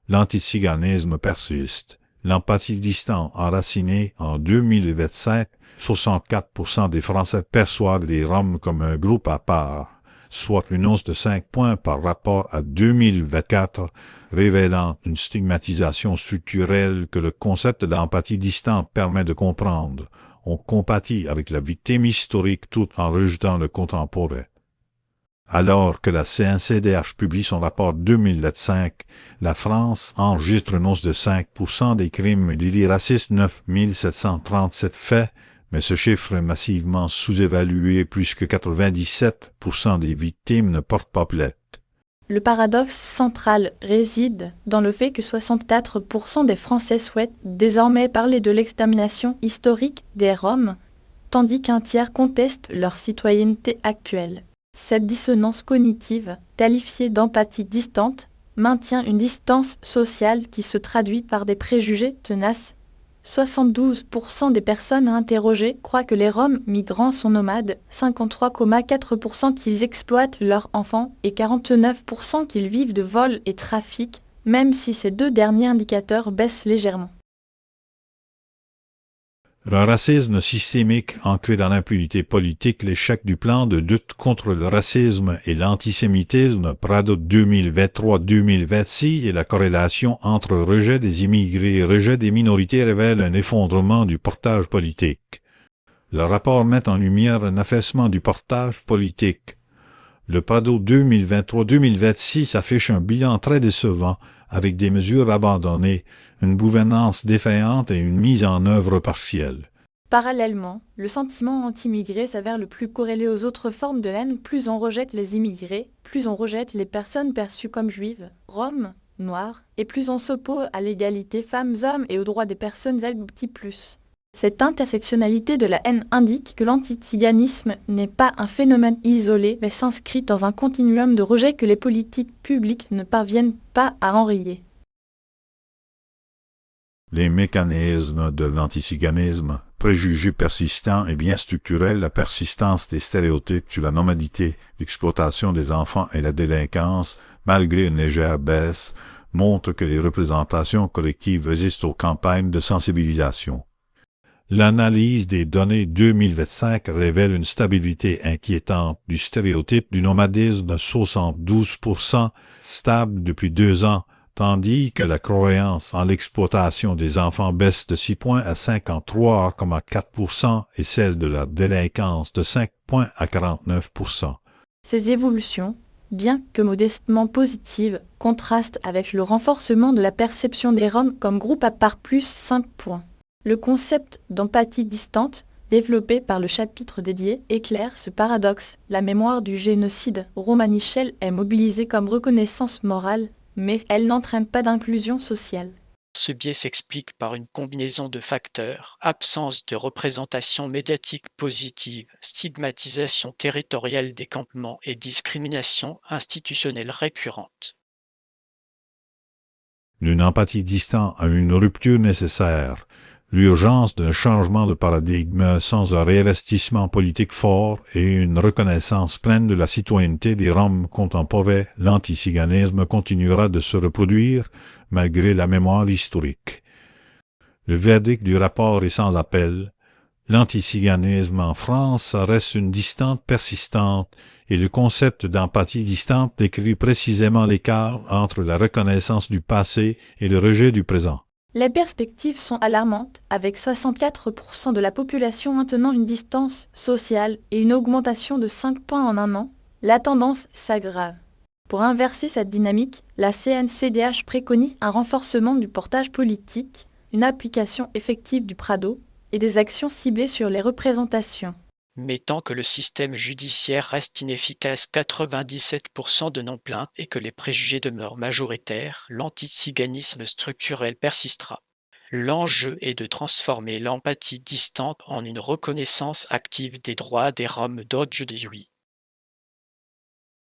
l'antiziganisme persiste. L'empathie distante enracinée en 2025, 64% des Français perçoivent les Roms comme un groupe à part, soit une hausse de 5 points par rapport à 2024, révélant une stigmatisation structurelle que le concept d'empathie distante permet de comprendre. On compatit avec la victime historique tout en rejetant le contemporain. Alors que la CNCDH publie son rapport 2025, la France enregistre une hausse de 5% des crimes et délits racistes, 9 737 faits, mais ce chiffre est massivement sous-évalué puisque 97% des victimes ne portent pas plainte. Le paradoxe central réside dans le fait que 64% des Français souhaitent désormais parler de l'extermination historique des Roms, tandis qu'un tiers conteste leur citoyenneté actuelle. Cette dissonance cognitive, qualifiée d'empathie distante, maintient une distance sociale qui se traduit par des préjugés tenaces. 72% des personnes interrogées croient que les Roms migrants sont nomades, 53,4% qu'ils exploitent leurs enfants et 49% qu'ils vivent de vols et trafics, même si ces deux derniers indicateurs baissent légèrement. Un racisme systémique ancré dans l'impunité politique, l'échec du plan de lutte contre le racisme et l'antisémitisme Prado 2023-2026 et la corrélation entre rejet des immigrés et rejet des minorités révèlent un effondrement du portage politique. Le rapport met en lumière un affaissement du portage politique. Le Prado 2023-2026 affiche un bilan très décevant avec des mesures abandonnées, une gouvernance défaillante et une mise en œuvre partielle. Parallèlement, le sentiment anti-immigré s'avère le plus corrélé aux autres formes de haine. Plus on rejette les immigrés, plus on rejette les personnes perçues comme juives, roms, noires, et plus on s'oppose à l'égalité femmes-hommes et aux droits des personnes LGBT+. Cette intersectionnalité de la haine indique que l'antiziganisme n'est pas un phénomène isolé, mais s'inscrit dans un continuum de rejet que les politiques publiques ne parviennent pas à enrayer. Les mécanismes de l'antiziganisme, préjugés persistants et bien structurels, la persistance des stéréotypes sur la nomadité, l'exploitation des enfants et la délinquance, malgré une légère baisse, montrent que les représentations collectives résistent aux campagnes de sensibilisation. L'analyse des données 2025 révèle une stabilité inquiétante du stéréotype du nomadisme de 72%, stable depuis 2 ans, tandis que la croyance en l'exploitation des enfants baisse de 6 points à 53,4% et celle de la délinquance de 5 points à 49%. Ces évolutions, bien que modestement positives, contrastent avec le renforcement de la perception des Roms comme groupe à part plus 5 points. Le concept d'empathie distante, développé par le chapitre dédié, éclaire ce paradoxe. La mémoire du génocide romanichel est mobilisée comme reconnaissance morale, mais elle n'entraîne pas d'inclusion sociale. Ce biais s'explique par une combinaison de facteurs: absence de représentation médiatique positive, stigmatisation territoriale des campements et discrimination institutionnelle récurrente. Une empathie distante a une rupture nécessaire. L'urgence d'un changement de paradigme sans un réinvestissement politique fort et une reconnaissance pleine de la citoyenneté des Roms contemporains, l'antiziganisme continuera de se reproduire malgré la mémoire historique. Le verdict du rapport est sans appel. L'antiziganisme en France reste une distante persistante et le concept d'empathie distante décrit précisément l'écart entre la reconnaissance du passé et le rejet du présent. Les perspectives sont alarmantes, avec 64% de la population maintenant une distance sociale et une augmentation de 5 points en un an. La tendance s'aggrave. Pour inverser cette dynamique, la CNCDH préconise un renforcement du portage politique, une application effective du Prado et des actions ciblées sur les représentations. Mais tant que le système judiciaire reste inefficace, 97% de non-plaintes et que les préjugés demeurent majoritaires, l'antiziganisme structurel persistera. L'enjeu est de transformer l'empathie distante en une reconnaissance active des droits des Roms d'aujourd'hui.